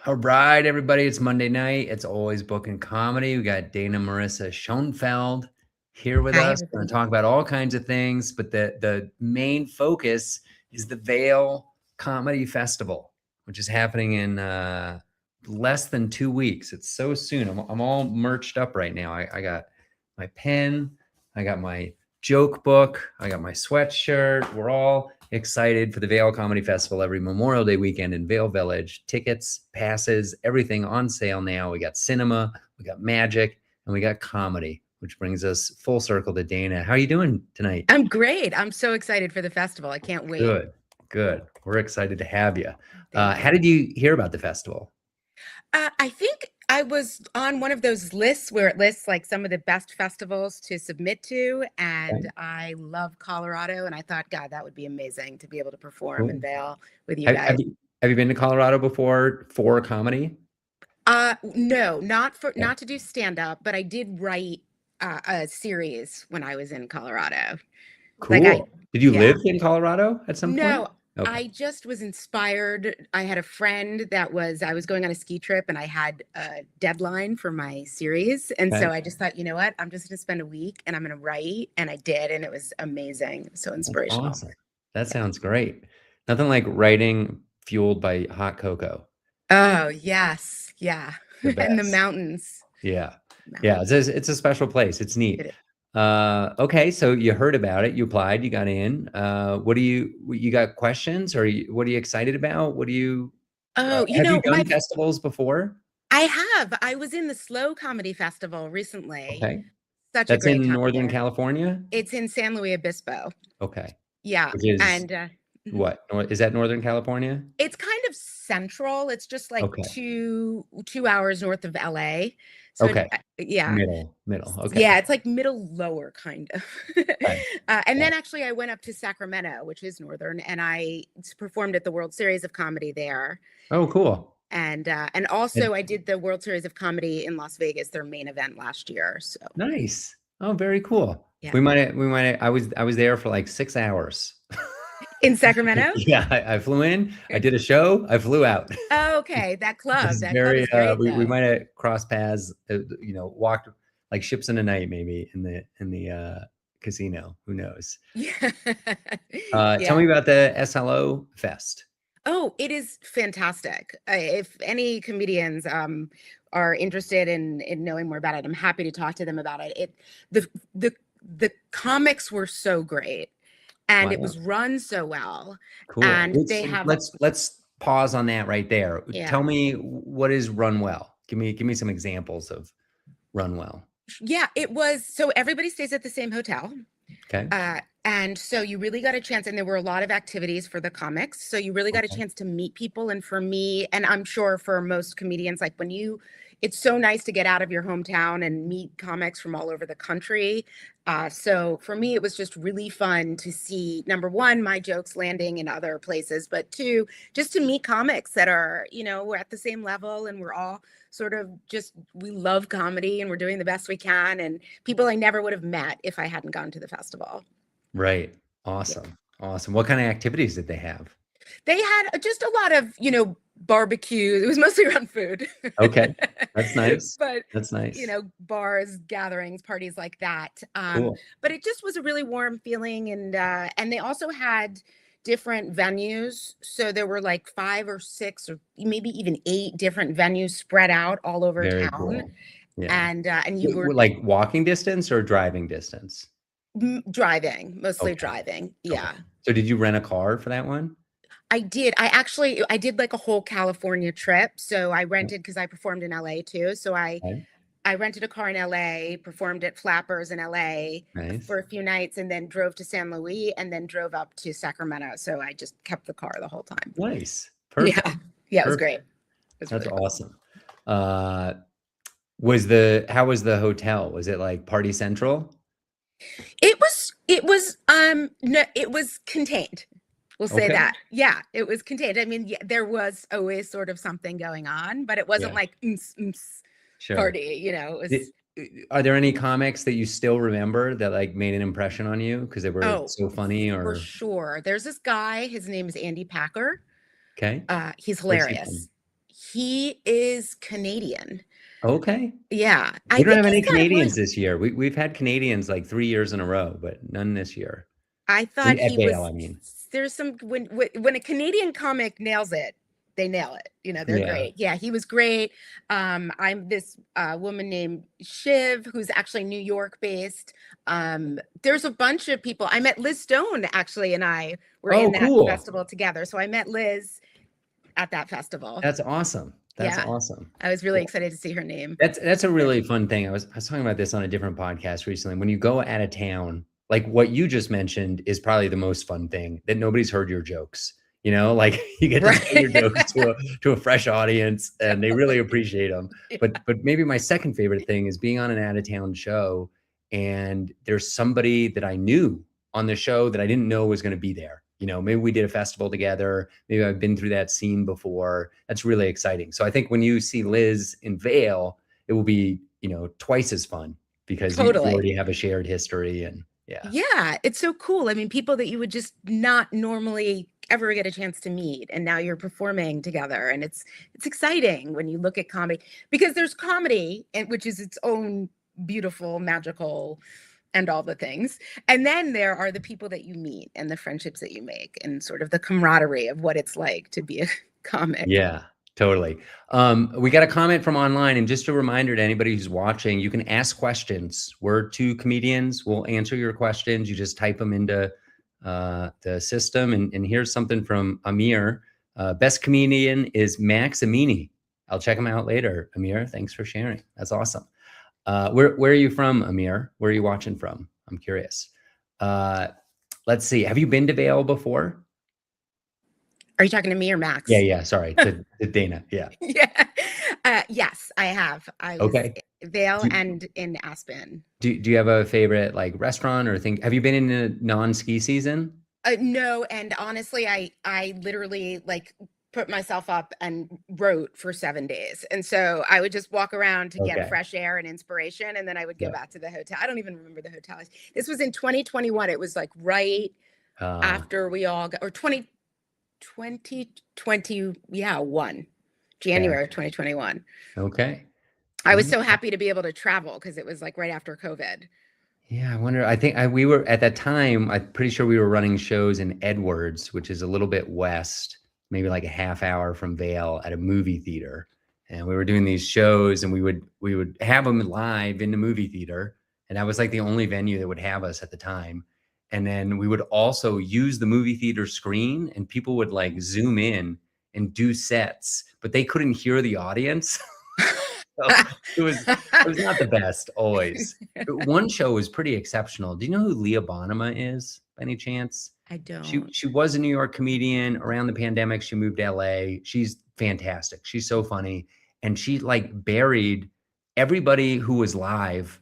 All right, everybody. It's Monday night. It's Always Bookin Comedy. We got Dana Marisa Schoenfeld here with Hi, us. We're going everybody. to talk about all kinds of things, but the main focus is the Vail Comedy Festival, which is happening in less than 2 weeks. It's so soon. I'm all merched up right now. I got my pen. I got my joke book. I got my sweatshirt. We're all excited for the Vail Comedy Festival every Memorial Day weekend in Vail Village. Tickets, passes, everything on sale now. We got cinema, we got magic, and we got comedy, which brings us full circle to Dana. How are you doing tonight? I'm great. I'm so excited for the festival. I can't wait. Good, good. We're excited to have you. Thank How you. did you hear about the festival? I think I was on one of those lists where it lists like some of the best festivals to submit to, and Okay, I love Colorado, and I thought, God, that would be amazing to be able to perform in cool. Vail with you Have, guys. have you have you been to Colorado before for comedy? No, Okay, not to do stand up, but I did write a series when I was in Colorado. Like I, cool. Did you yeah. live in Colorado at some point? No, Okay. I just was inspired. I had a friend I was going on a ski trip and I had a deadline for my series. And Okay. so I just thought, you know what? I'm just going to spend a week and I'm going to write. And I did. And it was amazing. So That's inspirational. awesome. That Yeah. sounds great. Nothing like writing fueled by hot cocoa. Oh, yes. Yeah. The And the best. mountains. Yeah. Yeah. Mountains. It's a special place. It's It neat. is. Okay. So you heard about it. You applied. You got in. You got questions or what are you excited about? Oh, Have you done festivals before? I have. I was in the Slow Comedy Festival recently. Okay. Such a That's great in time Northern there. California. It's in San Luis Obispo. Okay. Yeah. Which is And, mhm. what? Is that Northern California? It's kind of central. It's just like Okay. 2 hours north of LA. So Okay. yeah. Middle. Okay. Yeah, it's like middle lower kind of. Okay. And Okay. then actually I went up to Sacramento, which is northern, and I performed at the World Series of Comedy there. Oh, cool. And also I did the World Series of Comedy in Las Vegas, their main event last year. So Nice. Oh, very cool. yeah. We might I was there for like 6 hours. In Sacramento? Yeah, I flew in, I did a show, I flew out. Oh, okay. It's That club very is great we though. might have crossed paths, walked like ships in the night maybe in the casino, who knows? Yeah. Tell Yeah. me about the SLO Fest. Oh, it is fantastic. If any comedians are interested in knowing more about it, I'm happy to talk to them about it. The the the comics were so great, and it Wow, was run so well, cool. and Let's they have let's pause on that right there. yeah. Tell me what is run well? Give me some examples of run well. Yeah, it was so everybody stays at the same hotel. Okay. And so you really got a chance, and there were a lot of activities for the comics. So you really got a Okay. chance to meet people. And for me, and I'm sure for most comedians, like it's so nice to get out of your hometown and meet comics from all over the country. So for me, it was just really fun to see, number one, my jokes landing in other places, but two, just to meet comics that are, we're at the same level and we're all sort of just, we love comedy and we're doing the best we can. And people I never would have met if I hadn't gone to the festival. Right. Yeah. Awesome. Awesome. What kind of activities did they have? They had just a lot of, barbecues. It was mostly around food. Okay. That's nice. But, That's nice. bars, gatherings, parties like that. Cool. But it just was a really warm feeling. And they also had different venues. So there were like 5 or 6 or maybe even 8 different venues spread out all over Very town. cool. Yeah. And you were Like walking distance or driving distance? driving, mostly Okay. driving. Okay. Yeah. So did you rent a car for that one? I did. I did like a whole California trip. So I Yeah. rented because I performed in LA too. So Okay. I rented a car in LA, performed at Flappers in LA Nice. for a few nights, and then drove to San Luis and then drove up to Sacramento. So I just kept the car the whole time. Nice. Yeah. Perfect. Yeah, it was great. Perfect. It was That's really fun. awesome. Uh, how was the hotel? Was it like Party Central? No, it was contained. We'll say Okay. that. Yeah, it was contained. I mean, yeah, there was always sort of something going on, but it wasn't Yeah. like Sure. party, it Did- was Are there any comics that you still remember that like made an impression on you because they were oh, so funny for or sure. There's this guy, his name is Andy Packer. okay? He's Where's he from? hilarious. He is Canadian. Okay. Yeah, We I don't think have he's any got a really. Canadians this year. We've had Canadians like 3 years in a row, but none this year. I thought At he Vail, was. I mean. There's some when a Canadian comic nails it, they nail it. You know, they're Yeah. great. Yeah, he was great. I'm this woman named Shiv, who's actually New York based. There's a bunch of people. I met Liz Stone actually, and I were Oh, in that cool. festival together. So I met Liz at that festival. That's awesome. That's Yeah, awesome. I was really Well, excited to see her name that's a there. really fun thing. I was talking about this on a different podcast recently. When you go out of town, like what you just mentioned is probably the most fun thing, that nobody's heard your jokes. You know, like you get to tell your Right. jokes to a fresh audience, and they really Totally. appreciate them. Yeah. But maybe my second favorite thing is being on an out of town show, and there's somebody that I knew on the show that I didn't know was going to be there. You know, maybe we did a festival together. Maybe I've been through that scene before. That's really exciting. So I think when you see Liz in Vail, it will be, twice as fun because you Totally. already have a shared history. And yeah. Yeah, it's so cool. I mean, people that you would just not normally ever get a chance to meet, and now you're performing together, and it's exciting when you look at comedy, because there's comedy, and which is its own beautiful, magical, and all the things. And then there are the people that you meet and the friendships that you make and sort of the camaraderie of what it's like to be a comic. Yeah, totally. We got a comment from online, and just a reminder to anybody who's watching, you can ask questions. We're two comedians. We'll answer your questions. You just type them into the system. And here's something from Amir. Best comedian is Max Amini. I'll check him out later. Amir, thanks for sharing. That's awesome. Where are you from, Amir? Where are you watching from? I'm curious. Let's see. Have you been to Vail before? Are you talking to me or Yeah, Max? yeah. Sorry, to Dana. Yeah. Yeah. Yes, I have. I was Okay. in Vail Do, and in Aspen. do you have a favorite like restaurant or thing? Have you been in a non-ski season? No, and honestly, I literally like put myself up and wrote for 7 days. And so I would just walk around to get Okay. fresh air and inspiration, and then I would go Yeah. back to the hotel. I don't even remember the hotel. This was in 2021. It was like right Uh, after we all got, or 2020, yeah, January of gotcha. 2021. Okay. I was Well, so happy to be able to travel because it was like right after COVID. yeah, I wonder. I think we were at that time. I'm pretty sure we were running shows in Edwards, which is a little bit west, maybe like a half hour from Vail, at a movie theater. And we were doing these shows, and we would have them live in the movie theater, and that was like the only venue that would have us at the time. And then we would also use the movie theater screen, and people would like zoom in and do sets, but they couldn't hear the audience. So it was not the best always. But one show was pretty exceptional. Do you know who Leah Bonema is by any chance? I She don't. she was a New York comedian. Around the pandemic, she moved to LA. She's fantastic. She's so funny. And she like buried everybody who was live,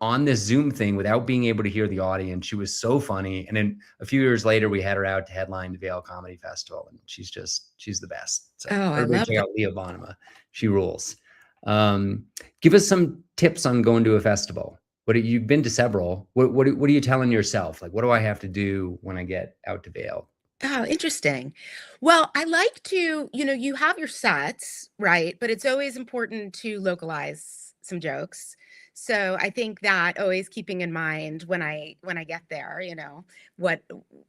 on this Zoom thing without being able to hear the audience. She was so funny. And then a few years later, we had her out to headline the Vail Comedy Festival, and she's the best. So Oh, I everybody love check that. out Leah Bonema. She rules. Um, Give us some tips on going to a festival. You've been to several. What are you telling yourself? Like, what do I have to do when I get out to Vail? Oh, interesting. Well, I like to, you have your sets, right? But it's always important to localize some jokes. So I think that always keeping in mind when I get there, what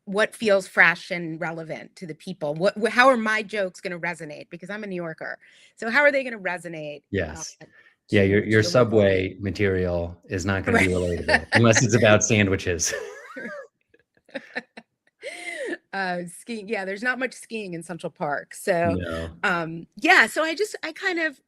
what feels fresh and relevant to the people. How are my jokes going to resonate? Because I'm a New Yorker. So how are they going to resonate Yes. Yeah, to your the local audience? subway material is not going to be Right. relatable unless it's about sandwiches. Skiing, yeah, there's not much skiing in Central Park. So, No. yeah, so I kind of,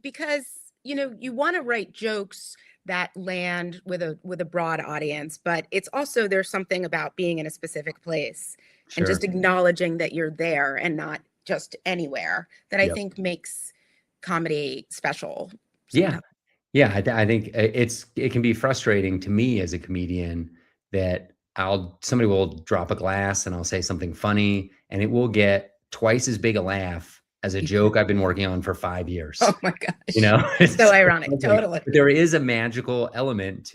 because, you want to write jokes that land with a broad audience, but it's also, there's something about being in a specific place and just Sure. acknowledging that you're there and not just anywhere, that I Yep. think makes comedy special Yeah. sometimes. Yeah, I think it can be frustrating to me as a comedian that somebody will drop a glass and I'll say something funny, and it will get twice as big a laugh as a joke I've been working on for 5 years. Oh my gosh. It's So so ironic. funny. Totally. But there is a magical element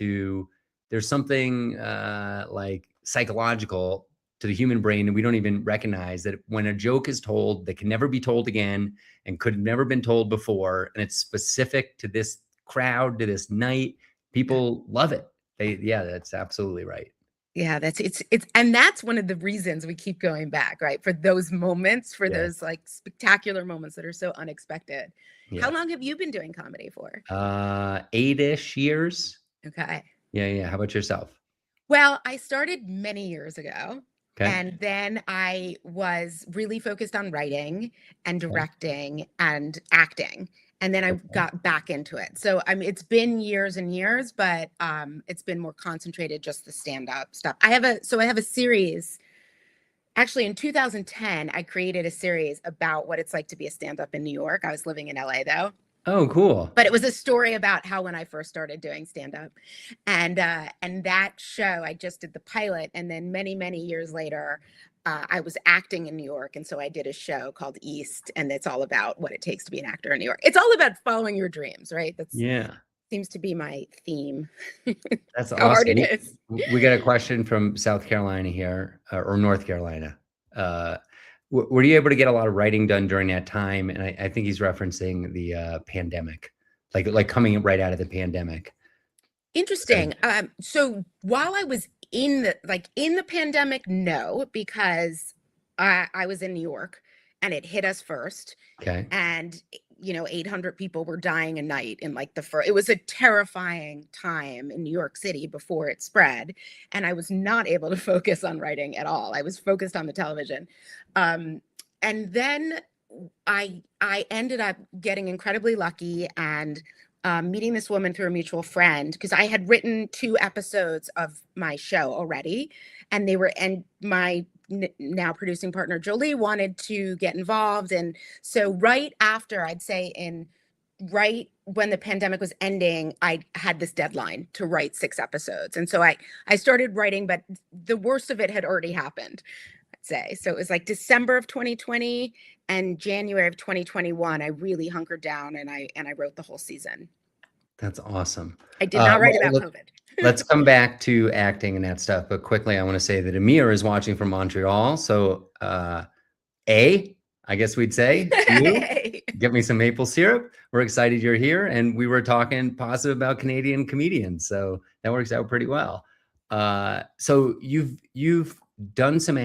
there's something like psychological to the human brain, and we don't even recognize that when a joke is told that can never be told again and could have never been told before, and it's specific to this crowd, to this night, people love it. Yeah, that's absolutely right. Yeah, and that's one of the reasons we keep going back, right? For those moments, for Yeah. those like spectacular moments that are so unexpected. How Yeah. long have you been doing comedy for? 8-ish years. Okay. Yeah. Yeah. How about yourself? Well, I started many years ago, Okay. and then I was really focused on writing and Okay. directing and acting. And then I Okay. got back into it. So I mean, it's been years and years, but it's been more concentrated, just the stand-up stuff. I have a series. Actually, in 2010, I created a series about what it's like to be a stand-up in New York. I was living in LA though. Oh, cool. But it was a story about how when I first started doing stand-up. And that show, I just did the pilot, and then many years later, I was acting in New York, and so I did a show called East, and it's all about what it takes to be an actor in New York. It's all about following your dreams, right? That's Yeah. seems to be my theme. That's How hard awesome. it is. We got a question from South Carolina here, or North Carolina. Were you able to get a lot of writing done during that time? And I think he's referencing the pandemic, like coming right out of the pandemic. Interesting. So while I was in the pandemic, no, because I was in New York and it hit us first. Okay. And 800 people were dying a night in like it was a terrifying time in New York City before it spread, and I was not able to focus on writing at all. I was focused on the television. And then I ended up getting incredibly lucky and meeting this woman through a mutual friend, because I had written 2 episodes of my show already, and my now producing partner Jolie wanted to get involved. And so right after, I'd say right when the pandemic was ending, I had this deadline to write 6 episodes. And so I started writing, but the worst of it had already happened, I'd say. So it was like December of 2020 and January of 2021, I really hunkered down and I wrote the whole season. That's awesome. I did not write about Well, COVID. let's come back to acting and that stuff. But quickly, I want to say that Amir is watching from Montreal. So, I guess we'd say to you, get me some maple syrup. We're excited you're here. And we were talking positive about Canadian comedians. So that works out pretty well. So you've done some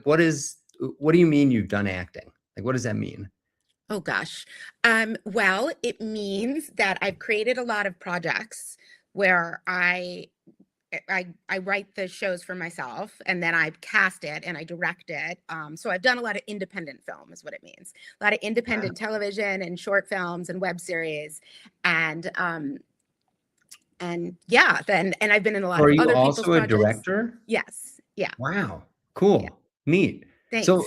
what do you mean you've done acting? Like, what does that mean? Oh gosh. Well, it means that I've created a lot of projects where I write the shows for myself, and then I cast it and I direct it. So I've done a lot of independent film is what it means. A lot of independent television and short films and web series. And yeah, and I've been in a lot of other people's projects. Are you also a director? Yes. Yeah. Wow. Cool. Yeah. Neat. Thanks. So,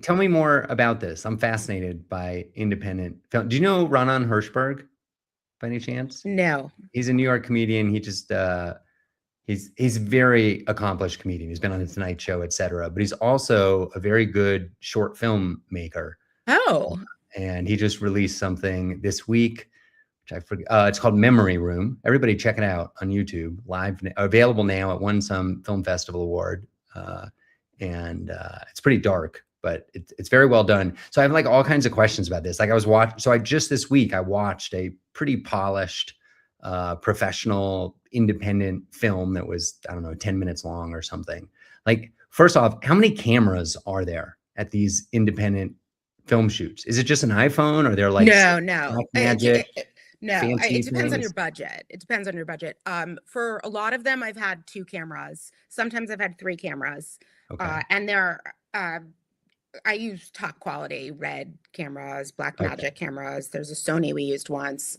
tell me more about this. I'm fascinated by independent film. Do you know Ronan Hirschberg by any chance? No. He's a New York comedian. He just, he's a very accomplished comedian. He's been on the Tonight Show, et cetera, but he's also a very good short film maker. Oh. And he just released something this week, which I forget. It's called Memory Room. Everybody check it out on YouTube, available now. It won some film festival award. And it's pretty dark, but it's very well done. So I have like all kinds of questions about this. Like this week I watched a pretty polished, professional, independent film that was, I don't know, 10 minutes long or something. Like, first off, how many cameras are there at these independent film shoots? Is it just an iPhone, or they're like no, magic? No, it depends on your things? budget. It depends on your budget. For a lot of them, I've had 2 cameras. Sometimes I've had 3 cameras. Okay. And I use top quality Red cameras, Blackmagic cameras. There's a Sony we used once.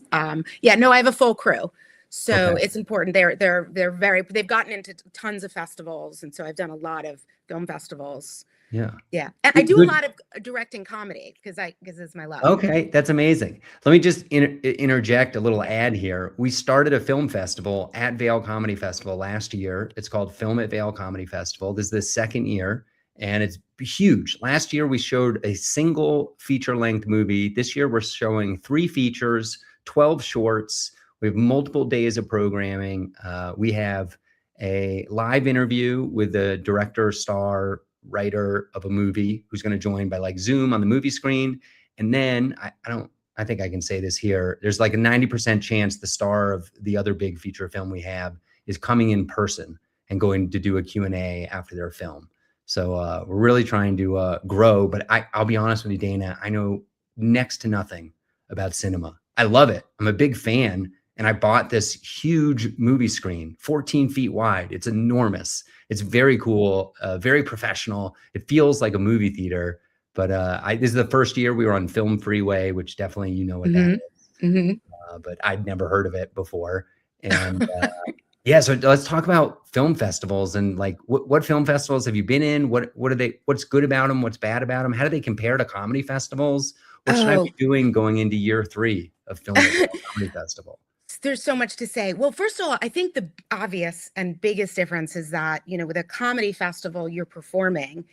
Yeah, no, I have a full crew. So it's important. They've gotten into tons of festivals. And so I've done a lot of film festivals. Yeah. Yeah. And I do a lot of directing comedy because it's my love. Okay. That's amazing. Let me just interject a little ad here. We started a film festival at Vail Comedy Festival last year. It's called Film at Vail Comedy Festival. This is the 2nd year, and it's huge. Last year, we showed a single feature-length movie. This year, we're showing 3 features, 12 shorts. We have multiple days of programming. We have a live interview with the director, star, writer of a movie who's going to join by like Zoom on the movie screen. And then I think I can say this here. There's like a 90% chance the star of the other big feature film we have is coming in person and going to do a Q&A after their film. So we're really trying to grow. But I'll be honest with you, Dana, I know next to nothing about cinema. I love it. I'm a big fan. And I bought this huge movie screen, 14 feet wide. It's enormous. It's very cool, very professional. It feels like a movie theater. But this is the first year we were on Film Freeway, which definitely you know what that is. But I'd never heard of it before. And yeah, so let's talk about film festivals and like what film festivals have you been in? What are they? What's good about them? What's bad about them? How do they compare to comedy festivals? What should I be doing going into year 3 of film comedy festival? There's so much to say. Well, first of all, I think the obvious and biggest difference is that, with a comedy festival, you're performing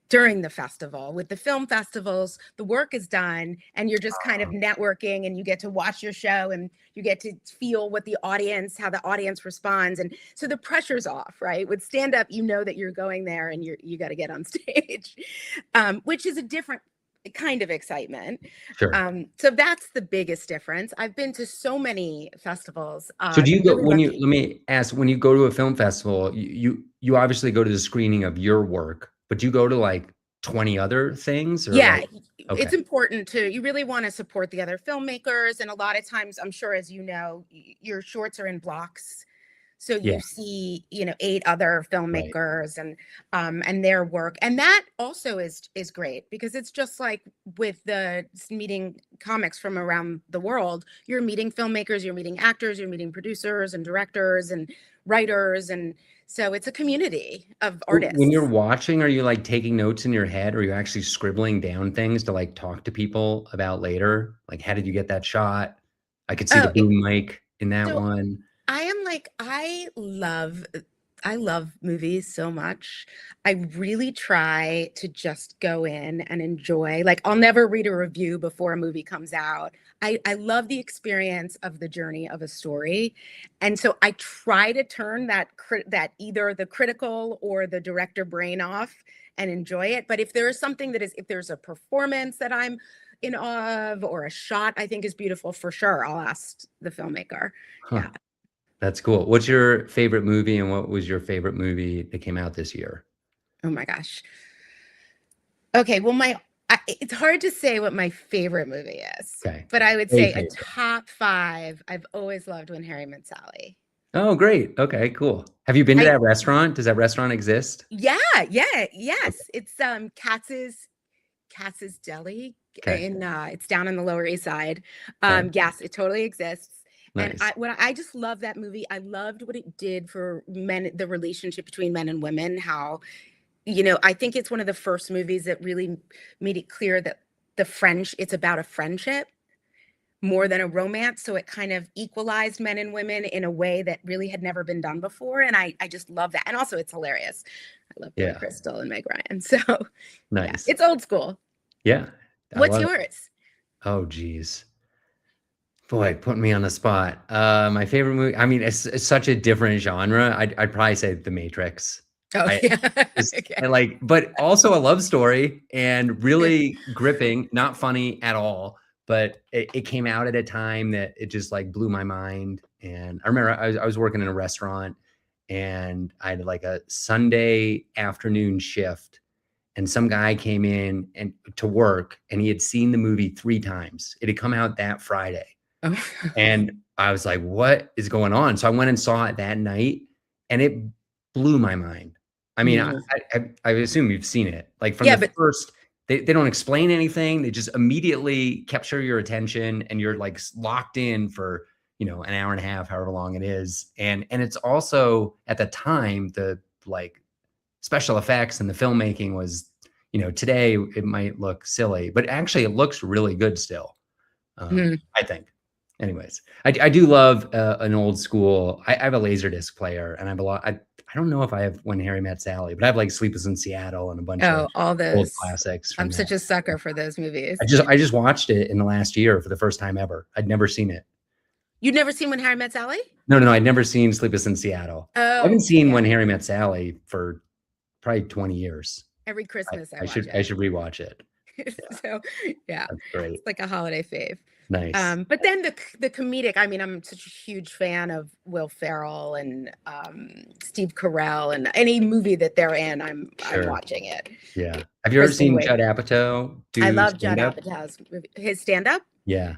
during the festival. With the film festivals, the work is done and you're just kind of networking, and you get to watch your show and you get to feel how the audience responds. And so the pressure's off, right? With stand-up, you know that you're going there and you got to get on stage, which is a different kind of excitement. Sure. So that's the biggest difference. I've been to so many festivals. So do you go let me ask, when you go to a film festival, you obviously go to the screening of your work, but do you go to like 20 other things? Or yeah, it's important you really want to support the other filmmakers. And a lot of times, I'm sure, as you know, your shorts are in blocks. So you see, 8 other filmmakers and their work. And that also is great, because it's just like with the meeting comics from around the world, you're meeting filmmakers, you're meeting actors, you're meeting producers and directors and writers. And so it's a community of artists. When you're watching, are you like taking notes in your head, or are you actually scribbling down things to like talk to people about later? Like, how did you get that shot? I could see the boom mic in that one. I love movies so much. I really try to just go in and enjoy. Like, I'll never read a review before a movie comes out. I love the experience of the journey of a story. And so I try to turn that either the critical or the director brain off and enjoy it. But if there is something if there's a performance that I'm in awe of, or a shot I think is beautiful, for sure, I'll ask the filmmaker. Yeah. That's cool. What's your favorite movie, and what was your favorite movie that came out this year? Oh my gosh. Okay, well, it's hard to say what my favorite movie is. Okay. But I would say a top 5. I've always loved When Harry Met Sally. Oh, great. Okay, cool. Have you been to that restaurant? Does that restaurant exist? Yes. It's Katz's Deli. Okay. It's down on the Lower East Side. Yes, it totally exists. Nice. And I just love that movie. I loved what it did for men, the relationship between men and women. How, I think it's one of the first movies that really made it clear that it's about a friendship more than a romance. So it kind of equalized men and women in a way that really had never been done before. And I just love that. And also, it's hilarious. I love Billy Crystal and Meg Ryan. So nice. Yeah, it's old school. Yeah. What's yours? Oh, geez. Boy, putting me on the spot. My favorite movie, I mean, it's such a different genre. I'd probably say The Matrix. But also a love story, and really gripping, not funny at all, but it came out at a time that it just like blew my mind. And I remember I was working in a restaurant, and I had like a Sunday afternoon shift, and some guy came in to work, and he had seen the movie 3 times. It had come out that Friday. And I was like, what is going on? So I went and saw it that night, and it blew my mind. I mean, I assume you've seen it. Like from the first, they don't explain anything. They just immediately capture your attention, and you're like locked in for, an hour and a half, however long it is. And it's also, at the time, the like special effects and the filmmaking was, today it might look silly, but actually it looks really good still. I think. Anyways, I do love an old school. I have a Laserdisc player, and I have a lot. I don't know if I have When Harry Met Sally, but I have like Sleepless in Seattle and a bunch of all those old classics. I'm such a sucker for those movies. I just watched it in the last year for the first time ever. I'd never seen it. You'd never seen When Harry Met Sally? No. I'd never seen Sleepless in Seattle. I haven't Oh, seen yeah. When Harry Met Sally for probably 20 years. Every Christmas I I watch should I it. should rewatch it. Yeah, So yeah, that's great. it's like a holiday fave. Nice. But then the comedic, I mean, I'm such a huge fan of Will Ferrell and Steve Carell, and any movie that they're in, I'm Sure. watching it. Yeah. Have you ever Kristen seen Wiig. Judd Apatow I do love Judd stand up? Apatow's his stand up. Yeah.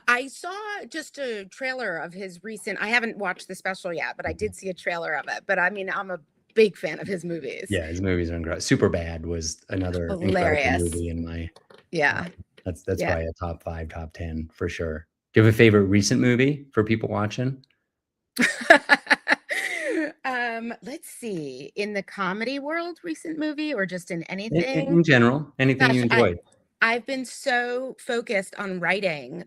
I saw just a trailer of his recent. I haven't watched the special yet, but I Mhm. did see a trailer of it. But I mean, I'm a big fan of his movies. Yeah, his movies are incredible. Superbad was another incredible Hilarious. movie in my Yeah. that's Yeah. probably a top 5, top 10 for sure. Do you have a favorite recent movie for people watching? Let's see. In the comedy world, recent movie or just in In anything? general, anything you Gosh, enjoyed? I've been so focused on writing.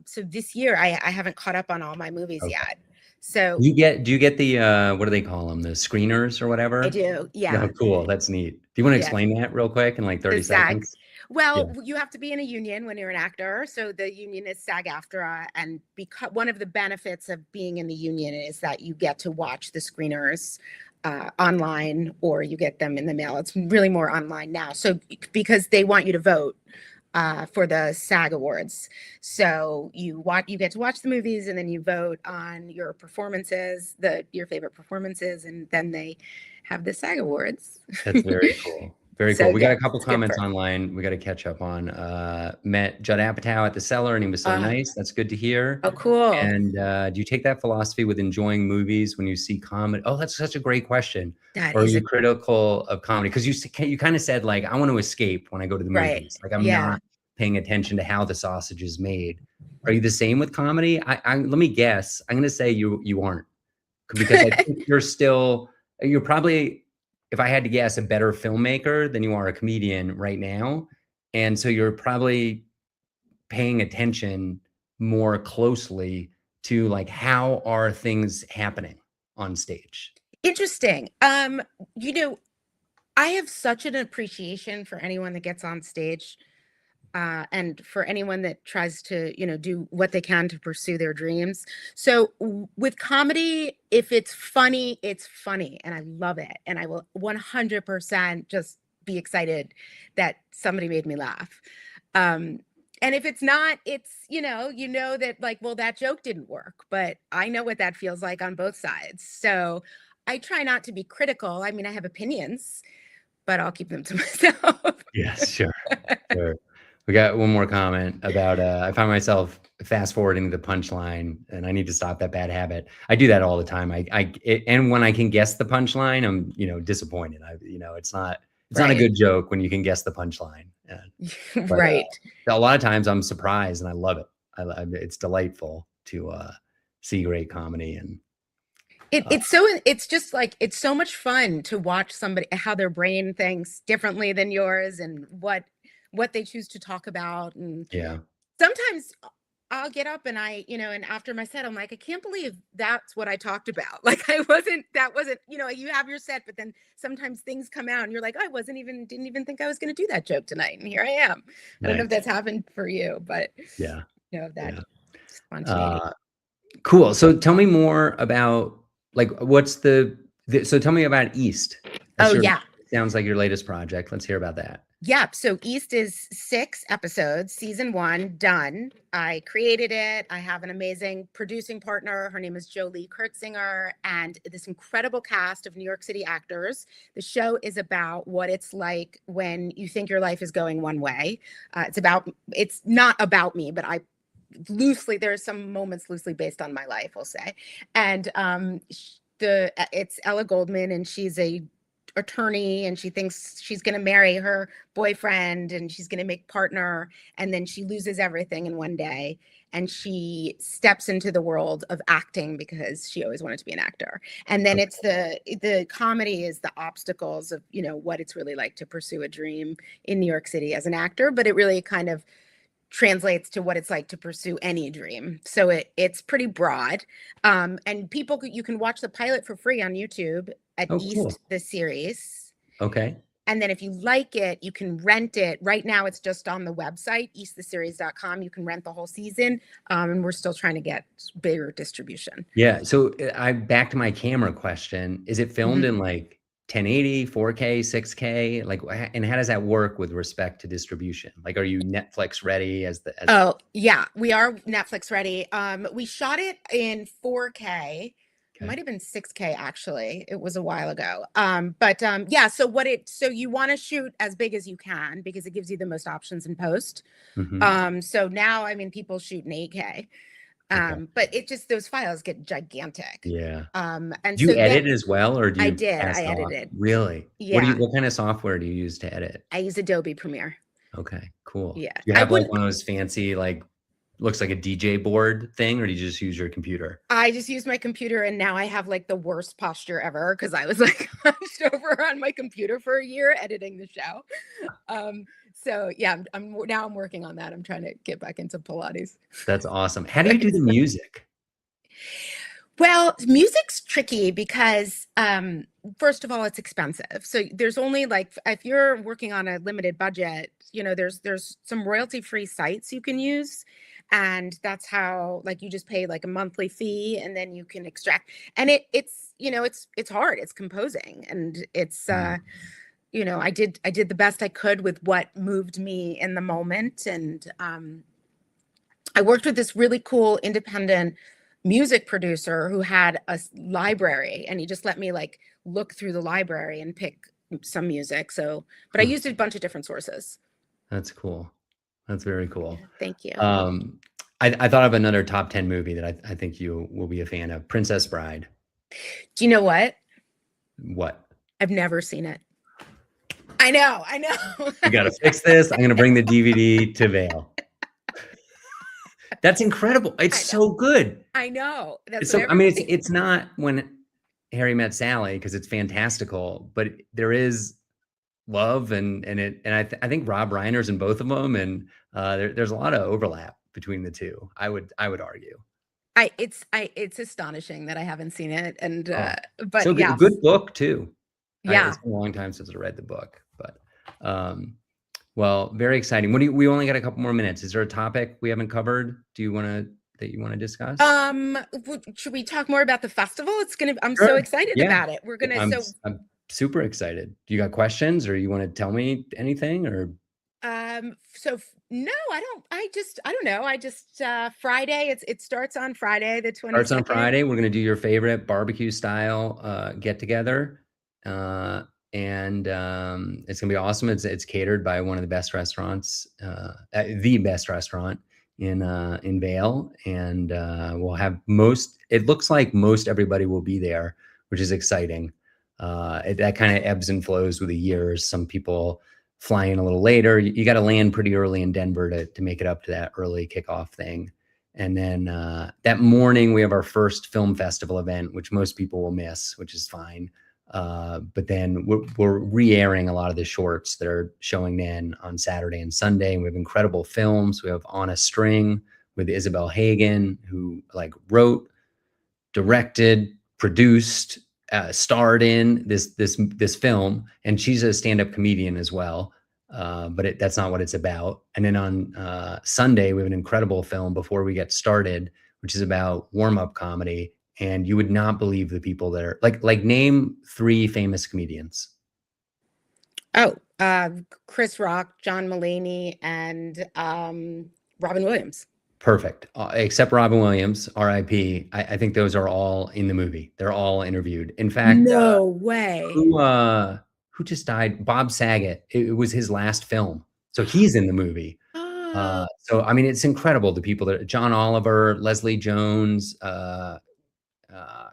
So this year I haven't caught up on all my movies Okay. yet. So Do you get the, what do they call them? The screeners or I whatever? do. Oh, Yeah. cool. That's neat. Do you wanna Yes. explain that real quick in, like, The 30 SAG. seconds? Yeah. Well, you have to be in a union when you're an actor. So the union is SAG-AFTRA, and because one of the benefits of being in the union is that you get to watch the screeners online, or you get them in the mail. It's really more online now. So because they want you to vote for the SAG Awards, so you get to watch the movies, and then you vote on your performances, your favorite performances, and then they have the SAG Awards. That's very cool. Very So cool. We got yeah, a couple it's good comments for. online we gotta catch up on. Met Judd Apatow at the Cellar, and he was so Uh, nice. That's good to hear. oh, cool. And, do you take that philosophy with enjoying movies when you see comedy? Oh, that's such a great question. That Or are is you a critical of comedy? Because you kinda said, like, "I want to escape when I go to the right. movies." Like, I'm Yeah. not paying attention to how the sausage is made. Are you the same with comedy? Let me guess. I'm gonna say you aren't. Because I think you're probably, if I had to guess, a better filmmaker than you are a comedian right now, and so you're probably paying attention more closely to, like, how are things happening on stage? Interesting. You know, I have such an appreciation for anyone that gets on stage, and for anyone that tries to, do what they can to pursue their dreams. So with comedy, if it's funny, and I love it, and I will 100% just be excited that somebody made me laugh. Um, and if it's not, it's, that like, well, that joke didn't work, but I know what that feels like on both sides. So I try not to be critical. I mean, I have opinions, but I'll keep them to myself. Yes, sure, sure. We got one more comment about, I find myself fast forwarding the punchline, and I need to stop that bad habit. I do that all the time. And when I can guess the punchline, I'm, disappointed. It's not a Right. good joke when you can guess the punchline. But Right. a lot of times I'm surprised and I love it. It's delightful to see great comedy and uh, It's just like it's so much fun to watch somebody how their brain thinks differently than yours, and what they choose to talk about. And yeah, sometimes I'll get up and and after my set, I'm like, I can't believe that's what I talked about. Like that wasn't, you have your set, but then sometimes things come out and you're like, I didn't even think I was going to do that joke tonight. And here I am. I don't know if nice. that's happened for you, but Yeah, that yeah. spontaneity. Uh, cool. So tell me more about, like, so tell me about East. Oh yeah. Sounds like your latest project. Let's hear about that. Yep. So East is 6 episodes, season one, done. I created it. I have an amazing producing partner. Her name is Jolie Kurtzinger, and this incredible cast of New York City actors. The show is about what it's like when you think your life is going one way. It's not about me, but there's some moments loosely based on my life, we'll say. And it's Ella Goldman, and she's a attorney, and she thinks she's going to marry her boyfriend, and she's going to make partner, and then she loses everything in one day, and she steps into the world of acting because she always wanted to be an actor. And then it's the comedy is the obstacles of what it's really like to pursue a dream in New York City as an actor, but it really kind of translates to what it's like to pursue any dream. So it's pretty broad. And you can watch the pilot for free on YouTube at Oh, cool. East the series. Okay. And then if you like it, you can rent it. Right now, it's just on the website, easttheseries.com. You can rent the whole season. And we're still trying to get bigger distribution. Yeah. So I back to my camera question. Is it filmed Mhm. in like 1080, 4K, 6K? Like, and how does that work with respect to distribution? Like, are you Netflix ready as Oh, yeah, we are Netflix ready. We shot it in 4K. It okay. might have been 6K actually. It was a while ago. Yeah, so you want to shoot as big as you can because it gives you the most options in post. Hmm. So now I mean people shoot in 8K. Okay. But it just those files get gigantic. Yeah. And Do you so then edit as well, or do I you did. pass I it off? edited. Really? Yeah, What kind of software do you use to edit? I use Adobe Premiere. Okay, cool. Yeah. Do you I have like wouldn't one of those fancy, like looks like a DJ board thing, or do you just use your computer? I just use my computer and now I have like the worst posture ever because I was like hunched over on my computer for a year editing the show. Um, so yeah, now I'm working on that. I'm trying to get back into Pilates. That's awesome. How do So you do the music? well, music's tricky because first of all, it's expensive. So there's only like if you're working on a limited budget, there's some royalty-free sites you can use. And that's how like you just pay like a monthly fee and then you can extract and it's hard. It's composing and it's Mm, I did the best I could with what moved me in the moment. And I worked with this really cool independent music producer who had a library and he just let me like look through the library and pick some music. So, but I huh, used a bunch of different sources. that's cool. That's very Yeah, cool. thank you. Um, I thought of another top 10 movie that I think you will be a fan of, Princess Bride. Do you know what? What? I've never seen it. I know, I know. We got to fix this. I'm going to bring the DVD to Vale. That's incredible. It's I know. so good. I know. That's It's what so, I mean, everybody. it's not When Harry Met Sally because it's fantastical, but there is love and I think Rob Reiner's in both of them, and there's a lot of overlap between the two. I would argue. It's astonishing that I haven't seen it. And Oh, but so yeah, good, good book too. yeah. It's been a long time since I read the book, but um, well, very exciting. We only got a couple more minutes. Is there a topic we haven't covered? Do you want to that you want to discuss? Should we talk more about the festival? I'm so Sure. excited Yeah, about it. We're gonna I'm so I'm super excited. Do you got questions, or you want to tell me anything, or no, I don't know. Friday, it starts on Friday the starts on 22nd. Friday? We're gonna do your favorite barbecue style get together, and it's gonna be awesome. It's catered by one of the best restaurants, the best restaurant in Vale, and we'll have most. It looks like most everybody will be there, which is exciting. That kind of ebbs and flows with the years. Some people fly in a little later. You got to land pretty early in Denver to make it up to that early kickoff thing. And then that morning, we have our first film festival event, which most people will miss, which is fine. But then we're re-airing a lot of the shorts that are showing then on Saturday and Sunday. And we have incredible films. We have On a String with Isabel Hagen, who like wrote, directed, produced, starred in this film, and she's a stand-up comedian as well. But that's not what it's about. And then on Sunday, we have an incredible film before we get started, which is about warm-up comedy. And you would not believe the people that are like name 3 famous comedians. Oh, Chris Rock, John Mulaney, and Robin Williams. Perfect. Except Robin Williams, R.I.P. I think those are all in the movie. They're all interviewed. In fact, No way. who just died? Bob Saget. It was his last film, so he's in the movie. Oh, So I mean, it's incredible. The people that John Oliver, Leslie Jones,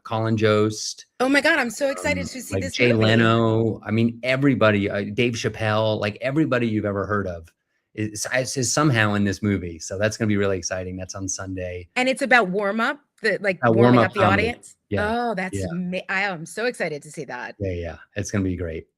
Colin Jost, oh my God, I'm so excited to see like this Jay movie. Leno. I mean, everybody. Dave Chappelle. Like everybody you've ever heard of is somehow in this movie. So that's going to be really exciting. That's on Sunday. And it's about warm up, the like Warm warming up up the comedy. audience. Yeah, Oh, yeah. I am so excited to see that. Yeah. It's gonna be great.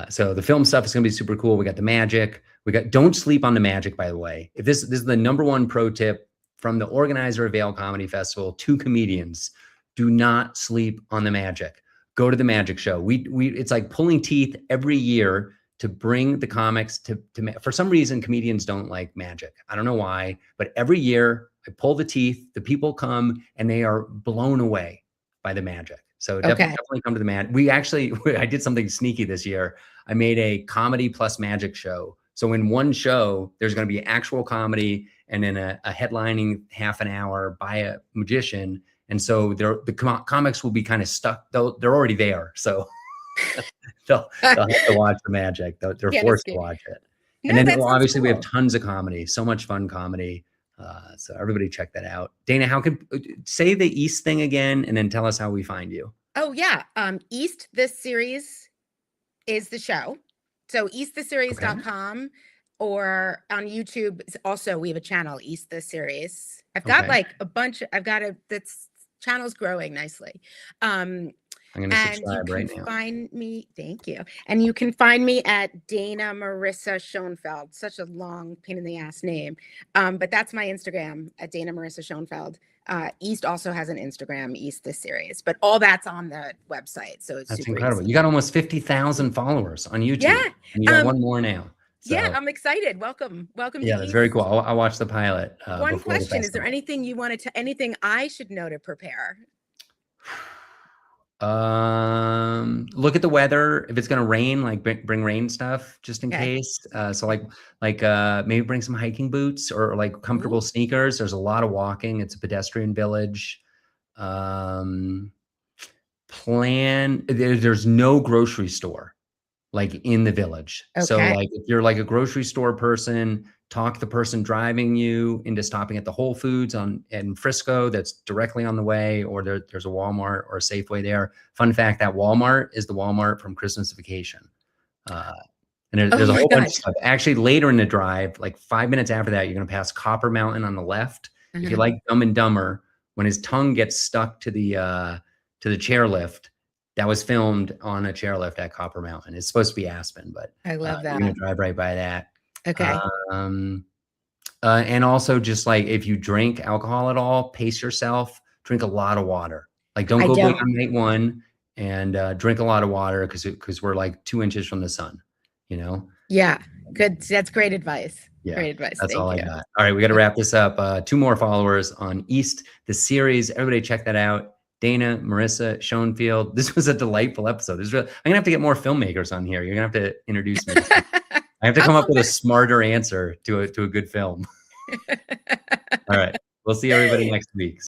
So the film stuff is gonna be super cool. We got the magic. Don't sleep on the magic, by the way. If this is the number one pro tip from the organizer of Vale Comedy Festival to comedians, do not sleep on the magic. Go to the magic show. We it's like pulling teeth every year to bring the comics for some reason, comedians don't like magic. I don't know why, but every year I pull the teeth, the people come and they are blown away by the magic. So definitely come to the I did something sneaky this year. I made a comedy plus magic show. So in one show, there's going to be actual comedy and then a headlining half an hour by a magician. And so the comics will be kind of stuck. They're already there. So they'll have to watch the magic. They're forced to watch it. And then obviously we have tons of comedy, so much fun comedy. So everybody check that out. Dana, how can say the East thing again and then tell us how we find you? Oh yeah. East This Series is the show. So easttheseries.com or on YouTube. Also, we have a channel, East This Series. I've got like a bunch. That's channel's growing nicely. I'm going to subscribe right now. You can find me. Thank you. And you can find me at Dana Marisa Schoenfeld. Such a long pain in the ass name. But that's my Instagram at Dana Marisa Schoenfeld. East also has an Instagram, East This Series, but all that's on the website. So it's that's super incredible. easy. You got almost 50,000 followers on YouTube. Yeah. And you got one more now. So, yeah, I'm excited. Welcome. Yeah, that's very cool. I'll watch the pilot. One question. Is there anything you wanted to, anything I should know to prepare? Look at the weather. If it's going to rain, like bring rain stuff just in case. So like maybe bring some hiking boots or like comfortable sneakers. There's a lot of walking. It's a pedestrian village. There's no grocery store like in the village. So like if you're like a grocery store person, talk the person driving you into stopping at the Whole Foods in Frisco that's directly on the way, or there's a Walmart or a Safeway there. Fun fact, that Walmart is the Walmart from Christmas Vacation. And there's a whole bunch of stuff. Actually, later in the drive, like 5 minutes after that, you're going to pass Copper Mountain on the left. If you like Dumb and Dumber, when his tongue gets stuck to the chairlift, that was filmed on a chairlift at Copper Mountain. It's supposed to be Aspen, but I love that. You're going to drive right by that. Okay. And also just like if you drink alcohol at all, pace yourself, drink a lot of water. Like don't go big on night one and drink a lot of water because we're like 2 inches from the sun, you know? Yeah, good. That's great advice. Yeah, great advice. That's all I got. All right, we got to wrap this up. 2 more followers on East the Series. Everybody check that out. Dana Marisa Schoenfeld. This was a delightful episode. I'm gonna have to get more filmmakers on here. You're gonna have to introduce me. I have to come up with a smarter answer to a good film. All right. We'll see everybody next week.